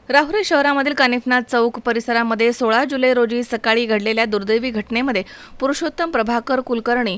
राहुरी शहरामधील कानिफनाथ चौक परिसरामध्ये 16 जुलै रोजी सकाळी घडलेल्या दुर्दैवी घटनेमध्ये पुरुषोत्तम प्रभाकर कुलकर्णी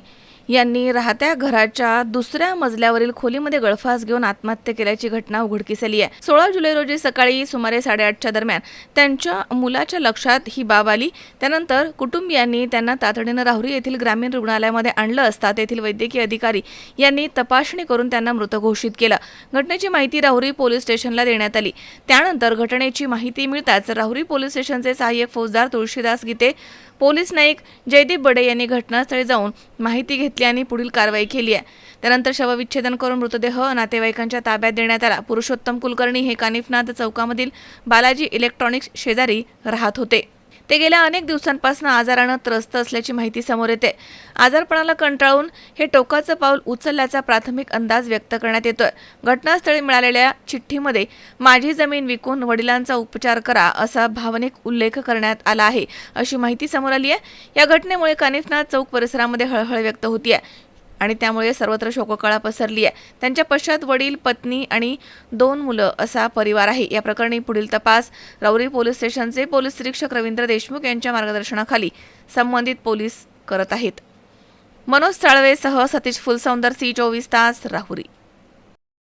यांनी राहत्या घराच्या दुसऱ्या मजल्यावरील खोलीमध्ये गळफास घेऊन आत्महत्या केल्याची घटना उघडकीस आली आहे। 16 जुलै रोजी सकाळी सुमारे 8:30च्या दरम्यान त्यांच्या मुलाच्या लक्षात ही बाब आली। त्यानंतर कुटुंबियांनी त्यांना तातडीने राहुरी येथील ग्रामीण रुग्णालयामध्ये आणलं असता तेथील वैद्यकीय अधिकारी यांनी तपासणी करून त्यांना मृत घोषित केलं। घटनेची माहिती राहुरी पोलीस स्टेशनला देण्यात आली। त्यानंतर घटनेची माहिती मिळताच राहुरी पोलीस स्टेशनचे सहाय्यक फौजदार तुळशीदास गीते, पोलीस नाईक जयदीप बडे यांनी घटनास्थळी जाऊन माहिती घेतली आणि पुढील कारवाई केली आहे। त्यानंतर शवविच्छेदन करून मृतदेह नातेवाईकांच्या ताब्यात देण्यात आला। पुरुषोत्तम कुलकर्णी हे कानिफनाथ चौकामधील बालाजी इलेक्ट्रॉनिक्स शेजारी राहत होते। ते गेल्या अनेक दिवसांपासून आजारानं त्रस्त असल्याची माहिती समोर येते। आजारपणाला कंटाळून हे टोकाचं पाऊल उचलल्याचा प्राथमिक अंदाज व्यक्त करण्यात येतोय। घटनास्थळी मिळालेल्या चिठ्ठीमध्ये माझी जमीन विकून वडिलांचा उपचार करा असा भावनिक उल्लेख करण्यात आला आहे, अशी माहिती समोर आली आहे। या घटनेमुळे कानिफनाथ चौक परिसरामध्ये हळहळ व्यक्त होतीये आणि त्यामुळे सर्वत्र शोककळा पसरली आहे। त्यांच्या पश्चात वडील, पत्नी आणि 2 मुलं असा परिवार आहे। या प्रकरणी पुढील तपास राहुरी पोलीस स्टेशनचे पोलीस निरीक्षक रवींद्र देशमुख यांच्या मार्गदर्शनाखाली संबंधित पोलीस करत आहेत। मनोज साळवेसह सतीश फुलसौंदर, C24 तास, राहुरी।